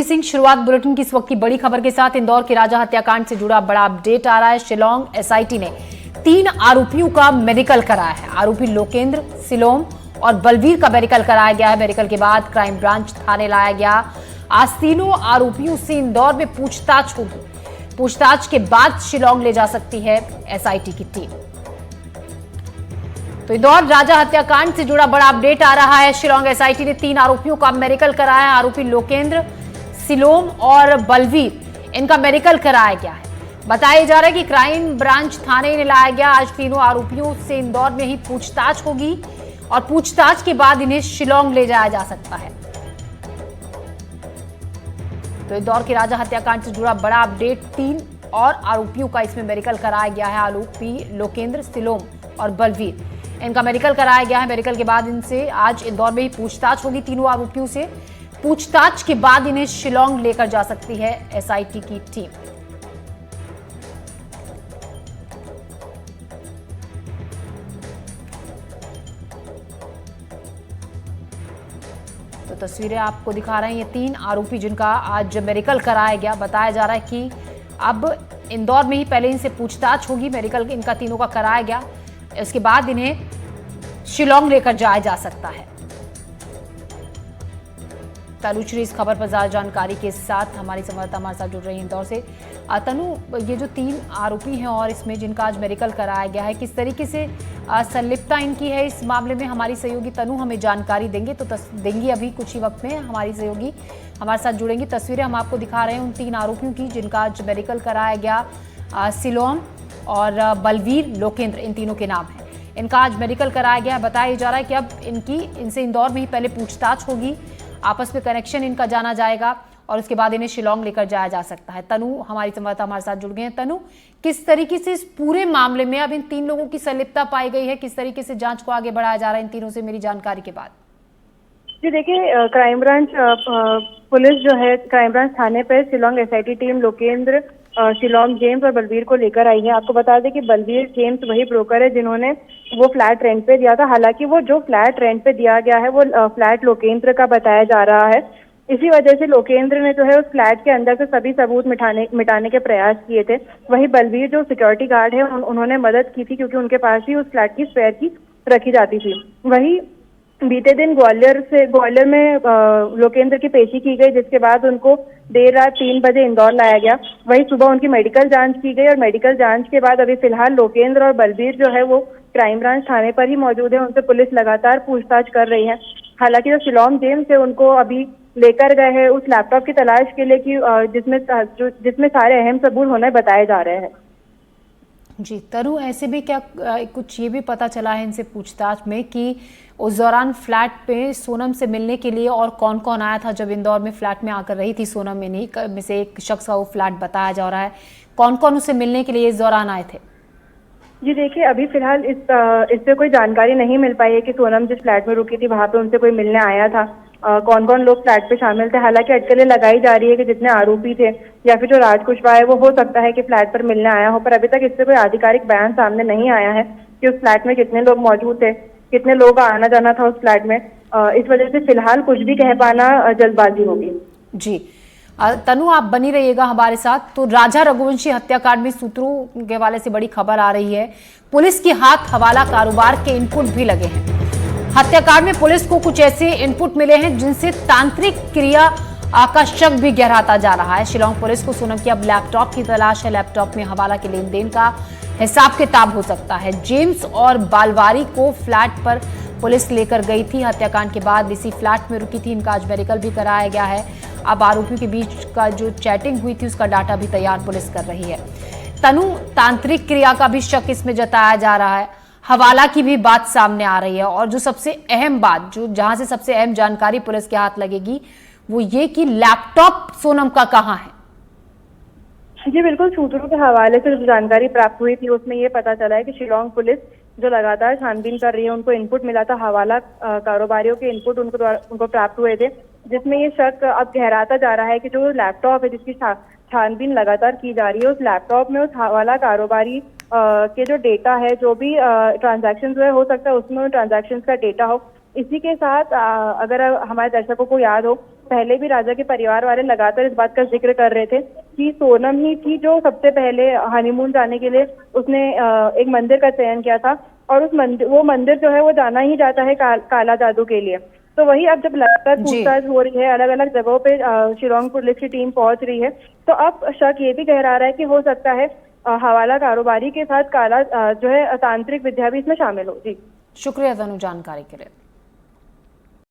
सिंह, शुरुआत बुलेटिन की इस वक्त की बड़ी खबर के साथ। इंदौर के राजा हत्याकांड से जुड़ा बड़ा अपडेट आ रहा है। शिलांग एसआईटी ने 3 आरोपियों का मेडिकल कराया है। आरोपी लोकेंद्र, सिलोम और बलवीर का मेडिकल कराया गया है। मेडिकल के बाद क्राइम ब्रांच थाने लाया गया। आज तीनों आरोपियों से इंदौर में पूछताछ होगी। पूछताछ के बाद शिलांग ले जा सकती है एसआईटी की टीम। तो इंदौर राजा हत्याकांड से जुड़ा बड़ा अपडेट आ रहा है। शिलांग एसआईटी ने 3 आरोपियों का मेडिकल कराया है। आरोपी लोकेंद्र, सिलोम और बलवीर, इनका मेडिकल कराया गया है। बताया जा रहा है कि क्राइम ब्रांच थाने में लाया गया। आज तीनों आरोपियों से इंदौर में ही पूछताछ होगी और पूछताछ के बाद इन्हें शिलांग ले जाया जा सकता है। तो इंदौर के राजा हत्याकांड से जुड़ा बड़ा अपडेट, 3 और आरोपियों का इसमें मेडिकल कराया गया है। आरोपी लोकेंद्र, सिलोम और बलवीर, इनका मेडिकल कराया गया है। मेडिकल के बाद इनसे आज इंदौर में ही पूछताछ होगी। तीनों आरोपियों से पूछताछ के बाद इन्हें शिलांग लेकर जा सकती है एसआईटी की टीम। तो तस्वीरें आपको दिखा रहे हैं ये 3 आरोपी जिनका आज मेडिकल कराया गया। बताया जा रहा है कि अब इंदौर में ही पहले इनसे पूछताछ होगी। मेडिकल इनका तीनों का कराया गया, इसके बाद इन्हें शिलांग लेकर जाया जा सकता है। तनुश्री इस खबर पर ज्यादा जानकारी के साथ हमारी संवाददाता हमारे साथ जुड़ रही है इंदौर से। तनु, ये जो 3 आरोपी हैं और इसमें जिनका आज मेडिकल कराया गया है, किस तरीके से संलिप्तता इनकी है इस मामले में, हमारी सहयोगी तनु हमें जानकारी देंगे। तो देंगी अभी कुछ ही वक्त में हमारी सहयोगी हमारे साथ जुड़ेंगी। तस्वीरें हम आपको दिखा रहे हैं उन 3 आरोपियों की जिनका आज मेडिकल कराया गया। सिलोम और बलवीर, लोकेंद्र, इन तीनों के नाम हैं। इनका आज मेडिकल कराया गया। बताया जा रहा है कि अब इनसे इंदौर में ही पहले पूछताछ होगी, आपस में कनेक्शन इनका जाना जाएगा और उसके बाद इन्हें शिलांग लेकर जाया जा सकता है। तनु हमारी संवाददाता हमारे साथ जुड़ गए हैं। तनु, किस तरीके से इस पूरे मामले में अब इन 3 लोगों की संलिप्तता पाई गई है, किस तरीके से जांच को आगे बढ़ाया जा रहा है इन तीनों से, मेरी जानकारी के बाद? जी देखिए, क्राइम ब्रांच पुलिस जो है, क्राइम ब्रांच थाने पर Shillong SIT team Lokendra, Shillong, James और बलवीर को लेकर आई है। आपको बता दें कि बलवीर जेम्स वही ब्रोकर है जिन्होंने वो फ्लैट रेंट पे दिया था। हालांकि वो जो फ्लैट रेंट पे दिया गया है वो फ्लैट लोकेंद्र का बताया जा रहा है। इसी वजह से लोकेंद्र ने जो है उस फ्लैट के अंदर से सभी सबूत मिटाने के प्रयास किए थे। वही बलवीर जो सिक्योरिटी गार्ड है उन्होंने मदद की थी, क्योंकि उनके पास ही उस फ्लैट की स्पेयर की रखी जाती थी। वही बीते दिन ग्वालियर में लोकेंद्र की पेशी की गई, जिसके बाद उनको देर रात 3 बजे इंदौर लाया गया। वही सुबह उनकी मेडिकल जांच की गई और मेडिकल जांच के बाद अभी फिलहाल लोकेंद्र और बलवीर जो है वो क्राइम ब्रांच थाने पर ही मौजूद है। उनसे पुलिस लगातार पूछताछ कर रही है। हालांकि जो शिलांग जेम्स है उनको अभी लेकर गए हैं उस लैपटॉप की तलाश के लिए कि जिसमें सारे अहम सबूत होने बताए जा रहे हैं। जी तनु, ऐसे भी क्या कुछ ये भी पता चला है इनसे पूछताछ में कि उस दौरान फ्लैट पे सोनम से मिलने के लिए और कौन कौन आया था? जब इंदौर में फ्लैट में आकर रही थी सोनम, इन्हीं में से एक शख्स का वो फ्लैट बताया जा रहा है। कौन कौन उसे मिलने के लिए इस दौरान आए थे? जी देखिए, अभी फिलहाल इससे कोई जानकारी नहीं मिल पाई है कि सोनम जिस फ्लैट में रुकी थी वहां पे उनसे कोई मिलने आया था। कौन कौन लोग फ्लैट पे शामिल थे। हालांकि अटकलें लगाई जा रही है कि जितने आरोपी थे या फिर जो राज कुशवाहा है वो हो सकता है कि फ्लैट पर मिलने आया हो, पर अभी तक इससे कोई आधिकारिक बयान सामने नहीं आया है कि उस फ्लैट में कितने लोग मौजूद थे, कितने लोगों का आना जाना था उस फ्लैट में। इस वजह से फिलहाल कुछ भी कह पाना जल्दबाजी होगी। जी तनु, आप बनी रहिएगा हमारे साथ। तो राजा रघुवंशी हत्याकांड में सूत्रों के हवाले से बड़ी खबर आ रही है। पुलिस के हाथ हवाला कारोबार के इनपुट भी लगे हैं। हत्याकांड में पुलिस को कुछ ऐसे इनपुट मिले हैं जिनसे तांत्रिक क्रिया का शक भी गहराता जा रहा है। शिलांग पुलिस को सोनम की अब लैपटॉप की तलाश है। लैपटॉप में हवाला के लेन देन का हिसाब किताब हो सकता है। जेम्स और बालवारी को फ्लैट पर पुलिस लेकर गई थी। हत्याकांड के बाद इसी फ्लैट में रुकी थी। इनका आज मेडिकल भी कराया गया है। अब आरोपियों के बीच का जो चैटिंग हुई थी उसका डाटा भी तैयार पुलिस कर रही है। तनु, तांत्रिक क्रिया का भी शक इसमें जताया जा रहा है। हवाला की भी बात सामने आ रही है और जो सबसे अहम बात, जो जहां से सबसे अहम जानकारी पुलिस के हाथ लगेगी वो ये कि लैपटॉप सोनम का कहां है। जी बिल्कुल, सूत्रों के हवाले से जो जानकारी प्राप्त हुई थी उसमें ये पता चला है कि शिलांग पुलिस जो लगातार छानबीन कर रही है, उनको इनपुट मिला था, हवाला कारोबारियों के इनपुट उनको प्राप्त हुए थे, जिसमें ये शक अब गहराता जा रहा है कि जो लैपटॉप है जिसकी छानबीन लगातार की जा रही है, उस लैपटॉप में उस हवाला कारोबारी के जो डेटा है, जो भी ट्रांजैक्शन जो है हो सकता है उसमें ट्रांजैक्शन का डेटा हो। इसी के साथ अगर हमारे दर्शकों को याद हो पहले भी राजा के परिवार वाले लगातार इस बात का जिक्र कर रहे थे कि सोनम ही थी जो सबसे पहले हनीमून जाने के लिए उसने एक मंदिर का चयन किया था, और वो मंदिर जो है वो जाना ही जाता है काला जादू के लिए। तो वही अब जब लगातार पूछताछ हो रही है, अलग अलग जगहों पे शिलांग पुलिस की टीम पहुंच रही है, तो अब शक ये भी गहरा रहा है कि हो सकता है हवाला कारोबारी के साथ काला जो है तांत्रिक विद्या भी इसमें शामिल हो। जी शुक्रिया तनु जानकारी के लिए।